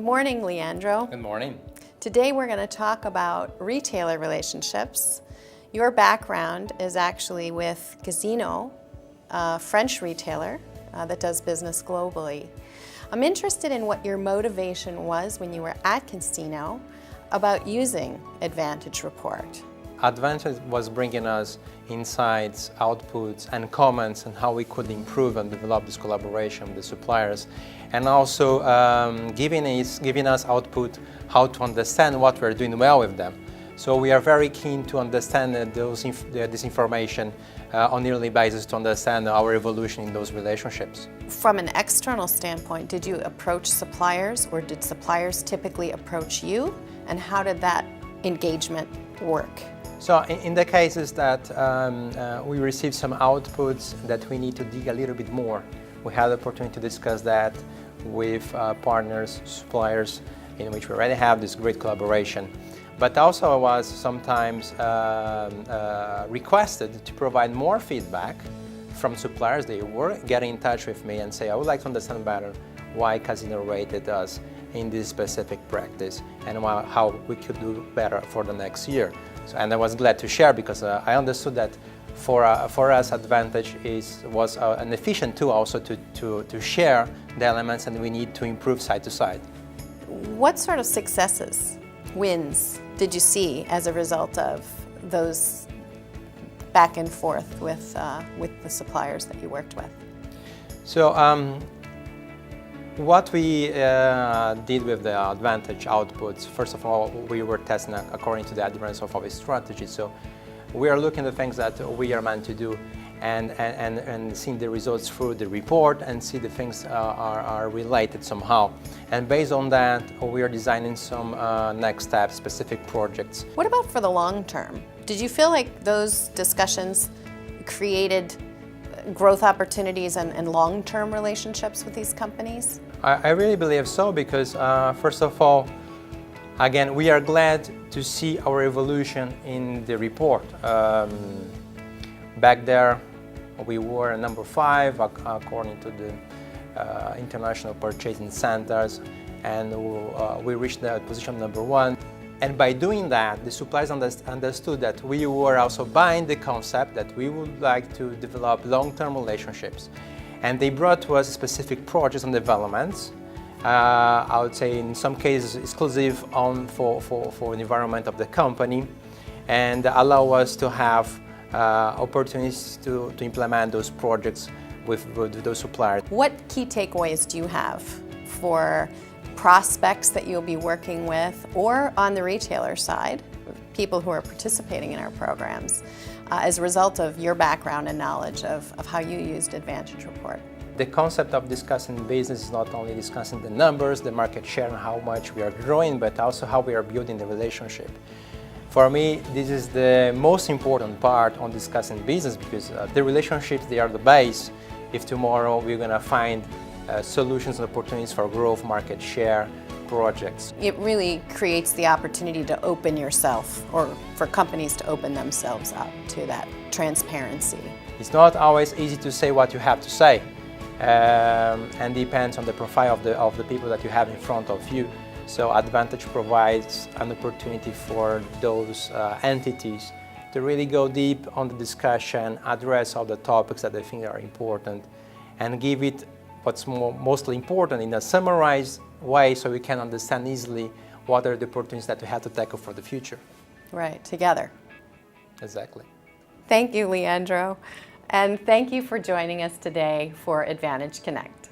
morning, Leandro. Good morning. Today we're going to talk about retailer relationships. Your background is actually with Casino, a French retailer that does business globally. I'm interested in what your motivation was when you were at Casino about using Advantage Report. Advantage was bringing us insights, outputs, and comments on how we could improve and develop this collaboration with the suppliers, and also giving us output how to understand what we're doing well with them. So we are very keen to understand this information on a yearly basis to understand our evolution in those relationships. From an external standpoint, did you approach suppliers, or did suppliers typically approach you? And how did that engagement work? So in the cases that we received some outputs that we need to dig a little bit more, we had the opportunity to discuss that with partners, suppliers, in which we already have this great collaboration. But also I was sometimes requested to provide more feedback from suppliers. They were getting in touch with me and say, I would like to understand better why Casino rated us in this specific practice and how we could do better for the next year. So, and I was glad to share, because I understood that for us Advantage was an efficient tool also to share the elements, and we need to improve side to side. What sort of successes, wins, did you see as a result of those back and forth with the suppliers that you worked with? So what we did with the Advantage outputs, first of all, we were testing according to the adherence of our strategy. So we are looking at the things that we are meant to do and seeing the results through the report and see the things are related somehow. And based on that, we are designing some next steps, specific projects. What about for the long term? Did you feel like those discussions created growth opportunities and long-term relationships with these companies? I really believe so, because first of all, again, we are glad to see our evolution in the report. Back there, we were number 5 according to the International Purchasing Centers, and we reached the position number 1. And by doing that, the suppliers understood that we were also buying the concept that we would like to develop long-term relationships. And they brought to us specific projects and developments, I would say in some cases exclusive for the environment of the company, and allow us to have opportunities to implement those projects with those suppliers. What key takeaways do you have for prospects that you'll be working with, or on the retailer side, people who are participating in our programs, as a result of your background and knowledge of how you used Advantage Report? The concept of discussing business is not only discussing the numbers, the market share, and how much we are growing, but also how we are building the relationship. For me, this is the most important part on discussing business, because the relationships, they are the base. If tomorrow we're going to find solutions and opportunities for growth, market share, projects. It really creates the opportunity to open yourself, or for companies to open themselves up to that transparency. It's not always easy to say what you have to say, and depends on the profile of the people that you have in front of you. So Advantage provides an opportunity for those entities to really go deep on the discussion, address all the topics that they think are important, and give it what's mostly important in a summarized way, so we can understand easily what are the opportunities that we have to tackle for the future. Right, together. Exactly. Thank you, Leandro. And thank you for joining us today for Advantage Connect.